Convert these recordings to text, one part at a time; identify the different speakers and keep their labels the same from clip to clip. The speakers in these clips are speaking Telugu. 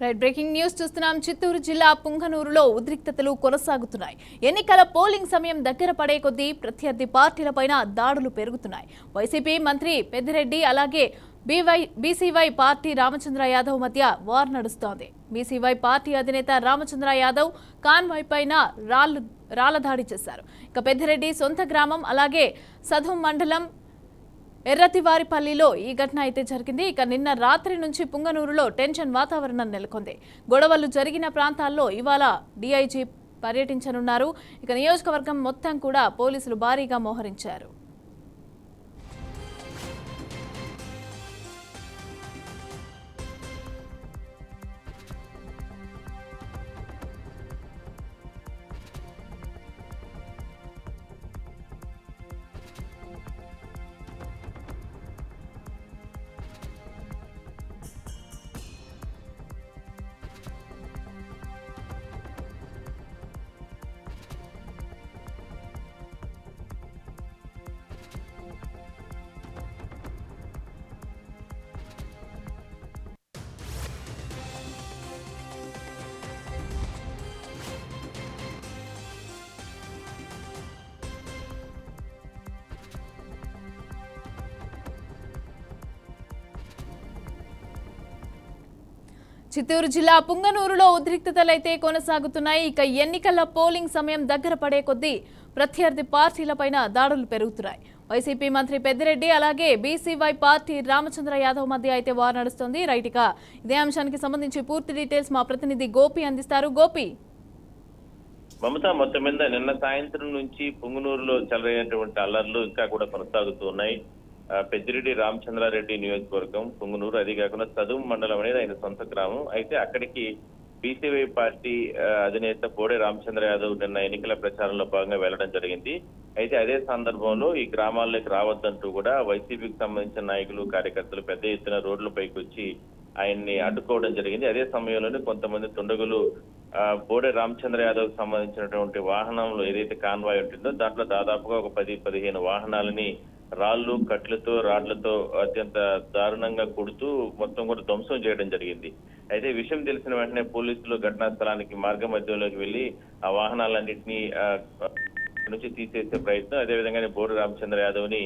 Speaker 1: రైట్ బ్రేకింగ్ న్యూస్ చూస్తున్నాం. చిత్తూరు జిల్లా పుంగనూరులో ఉద్రిక్తతలు కొనసాగుతున్నాయి. ఎన్నికల పోలింగ్ సమయం దగ్గర పడే కొద్దీ ప్రత్యర్థి పార్టీలపైన దాడులు పెరుగుతున్నాయి. వైసీపీ మంత్రి పెద్దిరెడ్డి అలాగే బీసీవై పార్టీ రామచంద్ర యాదవ్ మధ్య వార్ నడుస్తోంది. బీసీవై పార్టీ అధినేత రామచంద్ర యాదవ్ కాన్వాయ్ పైన రాళ్ల దాడి చేశారు. ఇక పెద్దిరెడ్డి సొంత గ్రామం అలాగే సధుం మండలం ఎర్రతివారిపల్లిలో ఈ ఘటన అయితే జరిగింది. ఇక నిన్న రాత్రి నుంచి పుంగనూరులో టెన్షన్ వాతావరణం నెలకొంది. గొడవలు జరిగిన ప్రాంతాల్లో ఇవాళ డీఐజీ పర్యటించనున్నారు. ఇక నియోజకవర్గం మొత్తం కూడా పోలీసులు భారీగా మోహరించారు. చిత్తూరు జిల్లా పుంగనూరులో ఉద్రిక్తతలైతే కొనసాగుతున్నాయి. ఇక ఎన్నికల పోలింగ్ సమయం దగ్గర పడే కొద్దీ ప్రత్యర్థి పార్టీలపైన దాడులు పెరుగుతున్నాయి. వైసీపీ మంత్రి పెద్దిరెడ్డి అలాగే బీసీవై పార్టీ రామచంద్ర యాదవ్ మధ్య అయితే వార్ నడుస్తోంది. రైట్, ఇక ఇదే అంశానికి సంబంధించి పూర్తి డీటెయిల్స్ మా ప్రతినిధి గోపి అందిస్తారు. గోపి,
Speaker 2: మమత, మొత్తం మీద నిన్న సాయంత్రం నుంచి పుంగనూరులో చెలరైనటువంటి అల్లర్లు ఇంకా కూడా కొనసాగుతూ ఉన్నాయి. పెద్దిరెడ్డి రామచంద్రారెడ్డి నియోజకవర్గం పుంగనూరు, అది కాకుండా చదువు మండలం అనేది ఆయన సొంత గ్రామం. అయితే అక్కడికి బీసీవై పార్టీ అధినేత పోడే రామచంద్ర యాదవ్ నిన్న ఎన్నికల ప్రచారంలో భాగంగా వెళ్లడం జరిగింది. అయితే అదే సందర్భంలో ఈ గ్రామాల్లోకి రావద్దంటూ కూడా వైసీపీకి సంబంధించిన నాయకులు, కార్యకర్తలు పెద్ద ఎత్తున రోడ్లపైకి వచ్చి ఆయన్ని అడ్డుకోవడం జరిగింది. అదే సమయంలోనే కొంతమంది దుండగులు పోడే రామచంద్ర యాదవ్ సంబంధించినటువంటి వాహనంలో ఏదైతే కాన్వాయ్ ఉంటుందో దాంట్లో దాదాపుగా ఒక 10-15 వాహనాలని రాళ్లు, కట్లతో, రాళ్లతో అత్యంత దారుణంగా కొడుతూ మొత్తం కూడా ధ్వంసం చేయడం జరిగింది. అయితే విషయం తెలిసిన వెంటనే పోలీసులు ఘటనా స్థలానికి మార్గ మధ్యంలోకి వెళ్లి ఆ వాహనాలన్నింటినీ నుంచి తీసేసే ప్రయత్నం, అదేవిధంగా బోడి రామచంద్ర యాదవ్ ని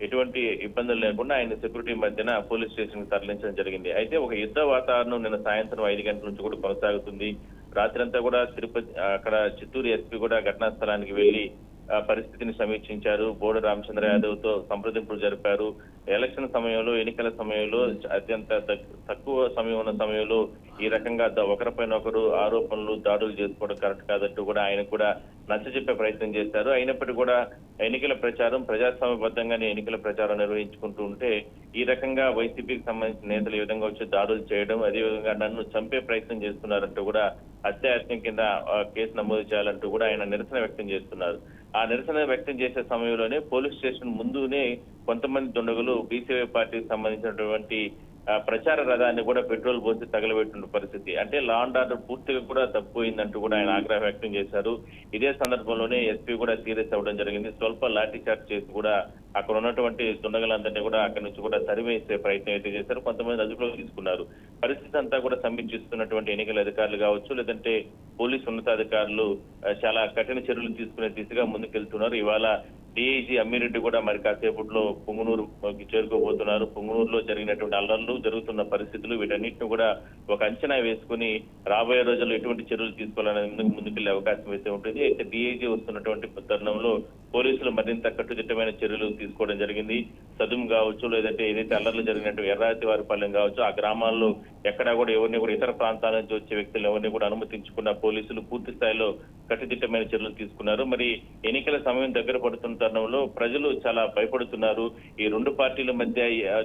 Speaker 2: ఎటువంటి ఇబ్బందులు లేకుండా ఆయన సెక్యూరిటీ మధ్యన పోలీస్ స్టేషన్ కి తరలించడం జరిగింది. అయితే ఒక యుద్ధ వాతావరణం నిన్న సాయంత్రం 5 గంటల నుంచి కూడా కొనసాగుతుంది. రాత్రంతా కూడా తిరుపతి అక్కడ చిత్తూరు ఎస్పీ కూడా ఘటనా స్థలానికి వెళ్లి పరిస్థితిని సమీక్షించారు. బోడి రామచంద్ర యాదవ్ తో సంప్రదింపులు జరిపారు. ఎలక్షన్ సమయంలో, ఎన్నికల సమయంలో అత్యంత తక్కువ సమయం ఉన్న సమయంలో ఈ రకంగా ఒకరిపైన ఒకరు ఆరోపణలు, దాడులు చేసుకోవడం కరెక్ట్ కాదంటూ కూడా ఆయన కూడా నచ్చజెప్పే ప్రయత్నం చేశారు. అయినప్పటికీ కూడా ఎన్నికల ప్రచారం ప్రజాస్వామ్యబద్ధంగానే ఎన్నికల ప్రచారం నిర్వహించుకుంటూ ఉంటే ఈ రకంగా వైసీపీకి సంబంధించిన నేతలు ఈ విధంగా వచ్చి దాడులు చేయడం, అదేవిధంగా నన్ను చంపే ప్రయత్నం చేస్తున్నారంటూ కూడా హత్యాయత్నం కింద కేసు నమోదు చేయాలంటూ కూడా ఆయన నిరసన వ్యక్తం చేస్తున్నారు. ఆ నిరసన వ్యక్తం చేసే సమయంలోనే పోలీస్ స్టేషన్ ముందునే కొంతమంది దుండగులు బీసీవై పార్టీకి సంబంధించినటువంటి ప్రచార రథాన్ని కూడా పెట్రోల్ పోసి తగలబెట్టిన పరిస్థితి. అంటే లా అండ్ ఆర్డర్ పూర్తిగా కూడా తప్పిపోయిందంటూ కూడా ఆయన ఆగ్రహం వ్యక్తం చేశారు. ఇదే సందర్భంలోనే ఎస్పీ కూడా సీరియస్ అవ్వడం జరిగింది. స్వల్ప లాఠీ చార్జ్ చేసి కూడా అక్కడ ఉన్నటువంటి దుండగులందరినీ కూడా అక్కడి నుంచి కూడా తరిమేసే ప్రయత్నం అయితే చేశారు. కొంతమంది అదుపులోకి తీసుకున్నారు. పరిస్థితి అంతా కూడా సమీక్షిస్తున్నటువంటి ఎన్నికల అధికారులు కావచ్చు, లేదంటే పోలీసు ఉన్నతాధికారులు చాలా కఠిన చర్యలు తీసుకునే దిశగా ముందుకెళ్తున్నారు. ఇవాళ డీఐజీ అమ్మిరెడ్డి కూడా మరి కాసేపట్లో పుంగనూరుకి చేరుకోబోతున్నారు. పుంగనూరులో జరిగినటువంటి అల్లర్లు, జరుగుతున్న పరిస్థితులు, వీటన్నిటిని కూడా ఒక అంచనా వేసుకుని రాబోయే రోజుల్లో ఎటువంటి చర్యలు తీసుకోవాలనే ముందుకెళ్లే అవకాశం అయితే ఉంటుంది. అయితే డీఐజీ వస్తున్నటువంటి తరుణంలో పోలీసులు మరింత కట్టుదిట్టమైన చర్యలు తీసుకోవడం జరిగింది. సదుం కావచ్చు, లేదంటే ఏదైతే అల్లర్లు జరిగినట్టు ఎర్రాతివారిపాలెం కావచ్చు, ఆ గ్రామాల్లో ఎక్కడా కూడా ఎవరిని కూడా ఇతర ప్రాంతాల నుంచి వచ్చే వ్యక్తులు ఎవరిని కూడా అనుమతించకుండా పోలీసులు పూర్తి స్థాయిలో కట్టుదిట్టమైన చర్యలు తీసుకున్నారు. మరి ఎన్నికల సమయం దగ్గర పడుతున్న తరుణంలో ప్రజలు చాలా భయపడుతున్నారు. ఈ రెండు పార్టీల మధ్య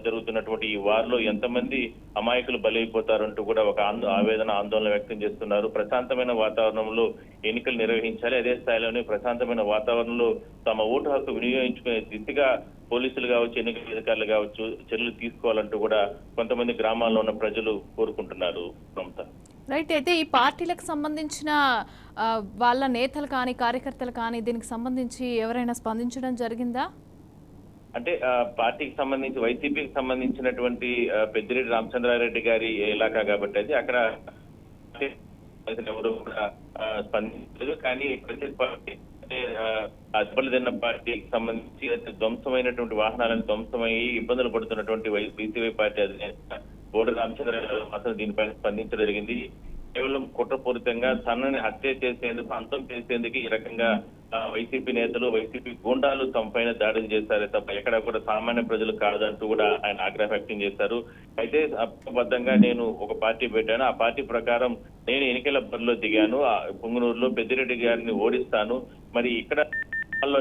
Speaker 2: జరుగుతున్నటువంటి ఈ వార్లో ఎంతమంది అమాయకులు బలైపోతారంటూ కూడా ఒక ఆవేదన, ఆందోళన వ్యక్తం చేస్తున్నారు. ప్రశాంతమైన వాతావరణంలో ఎన్నికలు నిర్వహించాలి, అదే స్థాయిలోనే ప్రశాంతమైన వాతావరణంలో తమ ఓటు హక్కు వినియోగించుకునే దిశగా పోలీసులు కావచ్చు, ఎన్నికల అధికారులు కావచ్చు చర్యలు తీసుకోవాలంటూ కూడా కొంతమంది గ్రామాల్లో ఉన్న ప్రజలు కోరుకుంటున్నారు.
Speaker 1: రైట్, అయితే ఈ పార్టీలకు సంబంధించిన వాళ్ళ నేతలు కానీ, కార్యకర్తలు కానీ దీనికి సంబంధించి ఎవరైనా స్పందించడం జరిగిందా?
Speaker 2: అంటే పార్టీకి సంబంధించి, వైసీపీకి సంబంధించినటువంటి పెద్దిరెడ్డి రామచంద్రారెడ్డి గారి ఇలాకా కాబట్టి అది అక్కడ పార్టీ ఎవరు కూడా స్పందించలేదు. కానీ ప్రత్యేక పార్టీ అంటే అద్దెలు తిన్న పార్టీకి సంబంధించి ధ్వంసమైనటువంటి వాహనాలను ధ్వంసమయ్యి ఇబ్బందులు పడుతున్నటువంటి బీసీవై పార్టీ అధినేత బోడి రామచంద్రరావు మాత్రం దీనిపైన స్పందించడం జరిగింది. కేవలం కుట్రపూరితంగా తనని హత్య చేసేందుకు, అంతం చేసేందుకు ఈ రకంగా వైసీపీ నేతలు, వైసీపీ గూండాలు తమపైన దాడులు చేశారే తప్ప ఎక్కడ కూడా సామాన్య ప్రజలు కాదంటూ కూడా ఆయన ఆగ్రహం వ్యక్తం చేశారు. అయితే అబద్ధంగా నేను ఒక పార్టీ పెట్టాను, ఆ పార్టీ ప్రకారం నేను ఎన్నికల బరిలో దిగాను, పుంగనూరులో పెద్దిరెడ్డి గారిని ఓడిస్తాను, మరి ఇక్కడ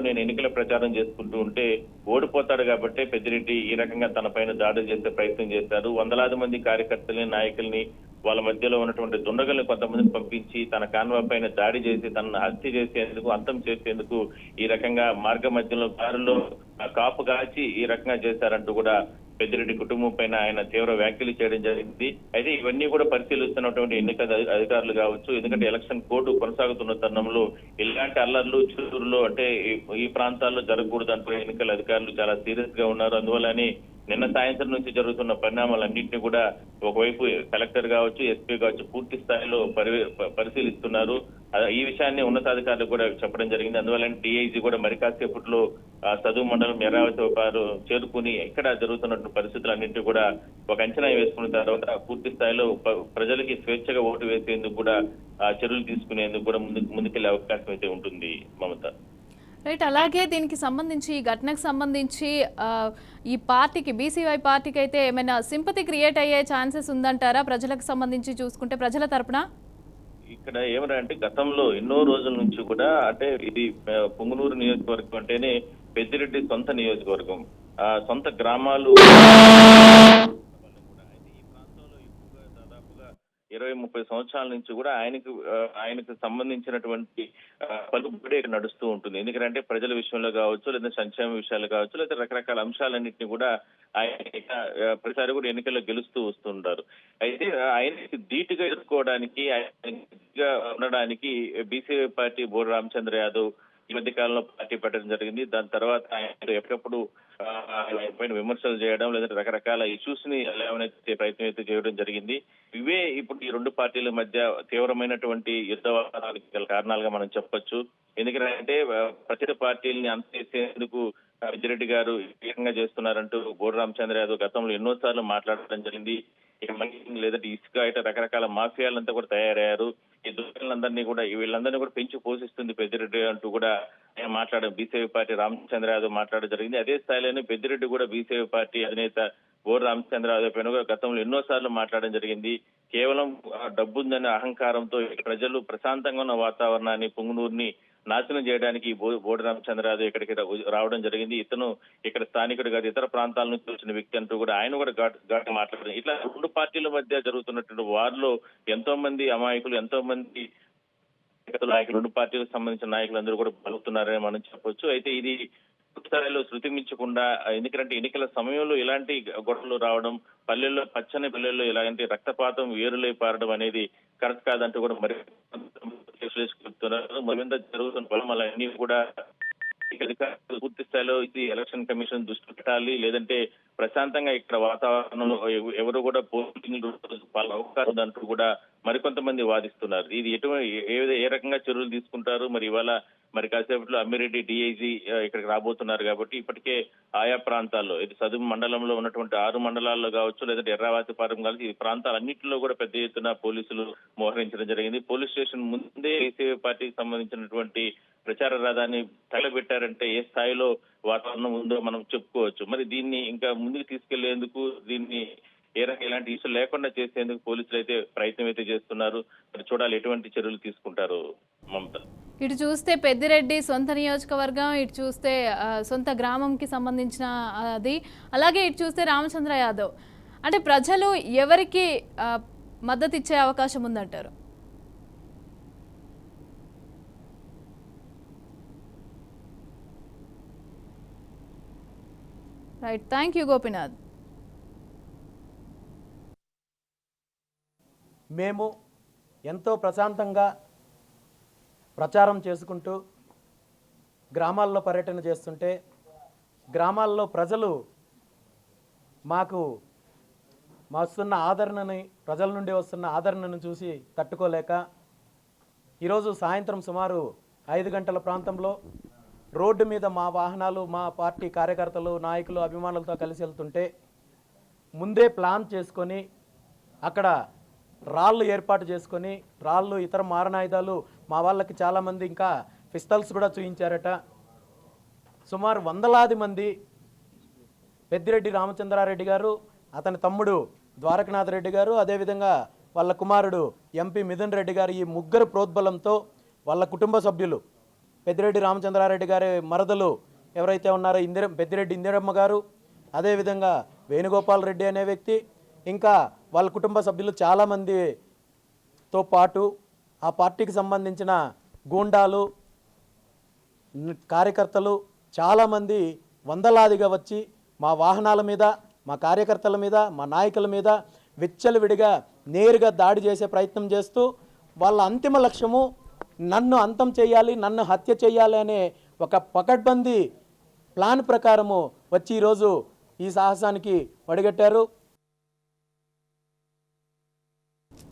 Speaker 2: నేను ఎన్నికల ప్రచారం చేసుకుంటూ ఉంటే ఓడిపోతాడు కాబట్టి పెద్దిరెడ్డి ఈ రకంగా తన పైన దాడులు చేసే ప్రయత్నం చేశారు. వందలాది మంది కార్యకర్తల్ని, నాయకుల్ని, వాళ్ళ మధ్యలో ఉన్నటువంటి దుండగుల్ని కొంతమందిని పంపించి తన కాన్వా పైన దాడి చేసి తనను హత్య చేసేందుకు, అంతం చేసేందుకు ఈ రకంగా మార్గ మధ్యలో కారులో కాపు కాచి ఈ రకంగా చేశారంటూ కూడా పెద్దిరెడ్డి కుటుంబం పైన ఆయన తీవ్ర వ్యాఖ్యలు చేయడం జరిగింది. అయితే ఇవన్నీ కూడా పరిశీలిస్తున్నటువంటి ఎన్నికల అధికారులు కావచ్చు, ఎందుకంటే ఎలక్షన్ కోడ్ కొనసాగుతున్న తరుణంలో ఇలాంటి అల్లర్లు చిత్తూరులో అంటే ఈ ప్రాంతాల్లో జరగకూడదు అంటూ ఎన్నికల అధికారులు చాలా సీరియస్ గా ఉన్నారు. అందువల్లనే నిన్న సాయంత్రం నుంచి జరుగుతున్న పరిణామాలన్నింటినీ కూడా ఒకవైపు కలెక్టర్ కావచ్చు, ఎస్పీ కావచ్చు పూర్తి స్థాయిలో పరిశీలిస్తున్నారు. ఈ విషయాన్ని ఉన్నతాధికారులు కూడా చెప్పడం జరిగింది. అందువల్ల డిఐజీ కూడా మరి కాసేపట్లో చదువు మండలం ఎర్రావతి వారు చేరుకుని ఇక్కడ జరుగుతున్నటువంటి పరిస్థితులన్నింటినీ కూడా ఒక అంచనా వేసుకున్న తర్వాత పూర్తి స్థాయిలో ప్రజలకి స్వేచ్ఛగా ఓటు వేసేందుకు కూడా చర్యలు తీసుకునేందుకు కూడా ముందుకెళ్లే అవకాశం అయితే ఉంటుంది మమత.
Speaker 1: రైట్, అలాగే దీనికి సంబంధించి ఈ ఘటనకు సంబంధించి ఈ పార్టీకి, బీసీవై పార్టీకి అయితే ఏమైనా సింపతి క్రియేట్ అయ్యే ఛాన్సెస్ ఉందంటారా? ప్రజలకు సంబంధించి చూసుకుంటే ప్రజల తరపున
Speaker 2: ఇక్కడ ఏమంటే గతంలో ఎన్నో రోజుల నుంచి కూడా అంటే ఇది పుంగనూరు నియోజకవర్గం అంటేనే పెద్దిరెడ్డి సొంత నియోజకవర్గం, సొంత గ్రామాలు. ఈ ప్రాంతంలో ఎక్కువగా దాదాపుగా 20-30 సంవత్సరాల నుంచి కూడా ఆయనకు సంబంధించినటువంటి పలుకుబడి నడుస్తూ ఉంటుంది. ఎందుకంటే ప్రజల విషయంలో కావచ్చు, లేదా సంక్షేమ విషయాలు కావచ్చు, లేదా రకరకాల అంశాలన్నింటినీ కూడా ఆయన ప్రతిసారి కూడా ఎన్నికల్లో గెలుస్తూ వస్తుంటారు. అయితే ఆయనకి ధీటుగా ఎదుర్కోవడానికి, ఆయనగా ఉండడానికి బీసీవై పార్టీ బోడి రామచంద్ర యాదవ్ ఈ మధ్య కాలంలో పార్టీ పెట్టడం జరిగింది. దాని తర్వాత ఆయన ఎప్పటికప్పుడు ఆయన పైన విమర్శలు చేయడం, లేదంటే రకరకాల ఇష్యూస్ ని లేవనెత్తే ప్రయత్నం అయితే చేయడం జరిగింది. ఇవే ఇప్పుడు ఈ రెండు పార్టీల మధ్య తీవ్రమైనటువంటి యుద్ధవాదానికి గల కారణాలుగా మనం చెప్పొచ్చు. ఎందుకంటే ప్రత్యేక పార్టీలని అంతేసేందుకు పెద్దిరెడ్డి గారు ఏకంగా చేస్తున్నారంటూ బోడి రామచంద్ర యాదవ్ గతంలో ఎన్నోసార్లు మాట్లాడడం జరిగింది. ఇక మైనింగ్ లేదంటే ఇసుక ఇట రకరకాల మాఫియాలంతా కూడా తయారయ్యారు. ఈ దుర్గలందరినీ కూడా వీళ్ళందరినీ కూడా పెంచి పోషిస్తుంది పెద్దిరెడ్డి అంటూ కూడా ఆయన మాట్లాడడం, బీసీవై పార్టీ రామచంద్ర యాదవ్ మాట్లాడడం జరిగింది. అదే స్థాయిలోనే పెద్దిరెడ్డి కూడా బీసీవై పార్టీ అధినేత బోడి రామచంద్ర యాదవ్ పైన గతంలో ఎన్నోసార్లు మాట్లాడడం జరిగింది. కేవలం డబ్బుందనే అహంకారంతో ప్రజలు ప్రశాంతంగా ఉన్న వాతావరణాన్ని, పుంగనూరుని నాశనం చేయడానికి బోడి రామచంద్ర యాదవ్ ఇక్కడికి రావడం జరిగింది. ఇతను ఇక్కడ స్థానికుడు కాదు, ఇతర ప్రాంతాల నుంచి వచ్చిన వ్యక్తి అంటూ కూడా ఆయన కూడా ఘాటు మాట్లాడారు. ఇట్లా రెండు పార్టీల మధ్య జరుగుతున్నటువంటి వారిలో ఎంతో మంది అమాయకులు, ఎంతో మంది నాయకులు, రెండు పార్టీలకు సంబంధించిన నాయకులందరూ కూడా బలుగుతున్నారని మనం చెప్పొచ్చు. అయితే ఇది స్థాయిలో శృతి మించకుండా, ఎందుకంటే ఎన్నికల సమయంలో ఇలాంటి గొడవలు రావడం, పల్లెల్లో పచ్చని పల్లెల్లో ఇలాంటి రక్తపాతం వేరులై పారడం అనేది కరెక్ట్ కాదంటూ కూడా మరి చెప్తున్నారు. మరింత జరుగుతున్న బలమలన్నీ కూడా అధికారులు పూర్తి స్థాయిలో ఇది ఎలక్షన్ కమిషన్ దృష్టి పెట్టాలి, లేదంటే ప్రశాంతంగా ఇక్కడ వాతావరణంలో ఎవరు కూడా పోలింగ్ అవకాశం ఉందంటూ కూడా మరికొంతమంది వాదిస్తున్నారు. ఇది ఏ రకంగా చర్యలు తీసుకుంటారు? మరి ఇవాళ మరి కాసేపట్లో అమ్మిరెడ్డి డిఐజీ ఇక్కడికి రాబోతున్నారు కాబట్టి ఇప్పటికే ఆయా ప్రాంతాల్లో ఇది చదువు మండలంలో ఉన్నటువంటి 6 మండలాల్లో కావచ్చు, లేదంటే ఎర్రావాతిపాలెం కావచ్చు, ఈ ప్రాంతాలన్నింటిలో కూడా పెద్ద ఎత్తున పోలీసులు మోహరించడం జరిగింది. పోలీస్ స్టేషన్ ముందే బీసీవై పార్టీకి సంబంధించినటువంటి ప్రచార రథాన్ని తగలబెట్టారంటే ఏ స్థాయిలో వాతావరణం ఉందో మనం చెప్పుకోవచ్చు. మరి దీన్ని ఇంకా ముందుకు తీసుకెళ్లేందుకు, దీన్ని ఎలాంటి ఇష్యూ లేకుండా చేసేందుకు పోలీసులు అయితే ప్రయత్నం అయితే చేస్తున్నారు. మరి చూడాలి ఎటువంటి చర్యలు తీసుకుంటారు మమత.
Speaker 1: ఇటు చూస్తే పెద్దిరెడ్డి సొంత నియోజకవర్గం, ఇటు చూస్తే సొంత గ్రామంకి సంబంధించిన అది, అలాగే ఇటు చూస్తే రామచంద్ర యాదవ్, అంటే ప్రజలు ఎవరికి మద్దతు ఇచ్చే అవకాశం ఉందంటారు? Right, thank you Gopinath.
Speaker 3: మేము ఎంతో ప్రశాంతంగా ప్రచారం చేసుకుంటూ గ్రామాల్లో పర్యటన చేస్తుంటే గ్రామాల్లో ప్రజలు మాకు వస్తున్న ఆదరణని, ప్రజల నుండి వస్తున్న ఆదరణను చూసి తట్టుకోలేక ఈరోజు సాయంత్రం సుమారు 5 గంటల ప్రాంతంలో రోడ్డు మీద మా వాహనాలు, మా పార్టీ కార్యకర్తలు, నాయకులు, అభిమానులతో కలిసి వెళ్తుంటే ముందే ప్లాన్ చేసుకొని అక్కడ రాళ్ళు ఏర్పాటు చేసుకొని, రాళ్ళు, ఇతర మారణాయుధాలు మా వాళ్ళకి చాలామంది ఇంకా పిస్తల్స్ కూడా చూయించారట. సుమారు వందలాది మంది పెద్దిరెడ్డి రామచంద్రారెడ్డి గారు, అతని తమ్ముడు ద్వారకనాథ్ రెడ్డి గారు, అదేవిధంగా వాళ్ళ కుమారుడు ఎంపీ మిథున్ రెడ్డి గారు, ఈ ముగ్గురు ప్రోద్బలంతో వాళ్ళ కుటుంబ సభ్యులు, పెద్దిరెడ్డి రామచంద్రారెడ్డి గారి మరదలు ఎవరైతే ఉన్నారో పెద్దిరెడ్డి ఇందిరమ్మ గారు, అదేవిధంగా వేణుగోపాల్ రెడ్డి అనే వ్యక్తి, ఇంకా వాళ్ళ కుటుంబ సభ్యులు చాలామందితో పాటు ఆ పార్టీకి సంబంధించిన గూండాలు, కార్యకర్తలు చాలామంది వందలాదిగా వచ్చి మా వాహనాల మీద, మా కార్యకర్తల మీద, మా నాయకుల మీద విచ్చలవిడిగా నేరుగా దాడి చేసే ప్రయత్నం చేస్తూ వాళ్ళ అంతిమ లక్ష్యము నన్ను అంతం చేయాలి, నన్ను హత్య చేయాలి అనే ఒక పకడ్బందీ ప్లాన్ ప్రకారము వచ్చి ఈరోజు ఈ సాహసానికి ఒడిగట్టారు.